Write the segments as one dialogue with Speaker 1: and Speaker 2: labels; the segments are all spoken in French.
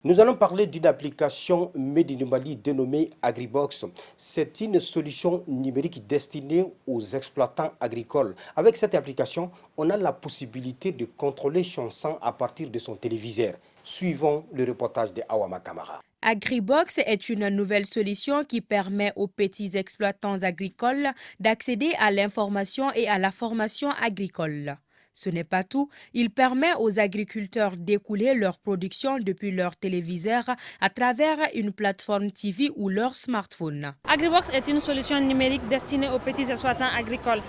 Speaker 1: Nous allons parler d'une application Made in Mali dénommée AgriBox. C'est une solution numérique destinée aux exploitants agricoles. Avec cette application, on a la possibilité de contrôler son sang à partir de son téléviseur. Suivons le reportage de Awama Kamara.
Speaker 2: AgriBox est une nouvelle solution qui permet aux petits exploitants agricoles d'accéder à l'information et à la formation agricole. Ce n'est pas tout, il permet aux agriculteurs d'écouler leur production depuis leur téléviseur à travers une plateforme TV ou leur smartphone.
Speaker 3: AgriBox est une solution numérique destinée aux petits exploitants agricoles.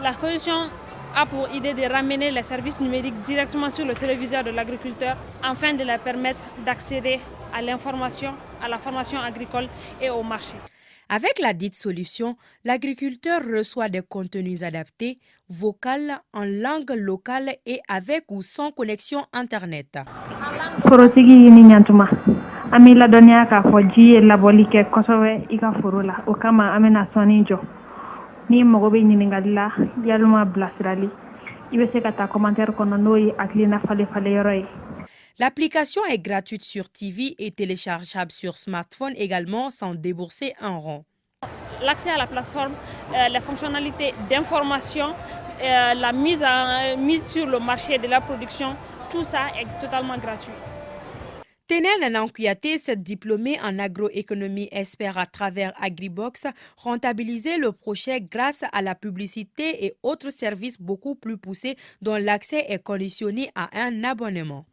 Speaker 3: La solution a pour idée de ramener les services numériques directement sur le téléviseur de l'agriculteur afin de leur permettre d'accéder à l'information, à la formation agricole et au marché.
Speaker 2: Avec la dite solution, l'agriculteur reçoit des contenus adaptés, vocaux, en langue locale et avec ou sans connexion Internet.
Speaker 4: Forotigi ni nyantuma ami la donia ka foji laboli ke kosowe ika forola o kama amena sonijo ni mogobe ngalila yaluma blasrali ibe se kata commentaire kono noyi aklina fale yoroy.
Speaker 2: L'application est gratuite sur TV et téléchargeable sur smartphone également sans débourser un rond.
Speaker 3: L'accès à la plateforme, les fonctionnalités d'information, la mise sur le marché de la production, tout ça est totalement gratuit.
Speaker 2: Ténène Nanan Kouyaté, cette diplômée en agroéconomie, espère à travers AgriBox rentabiliser le projet grâce à la publicité et autres services beaucoup plus poussés dont l'accès est conditionné à un abonnement.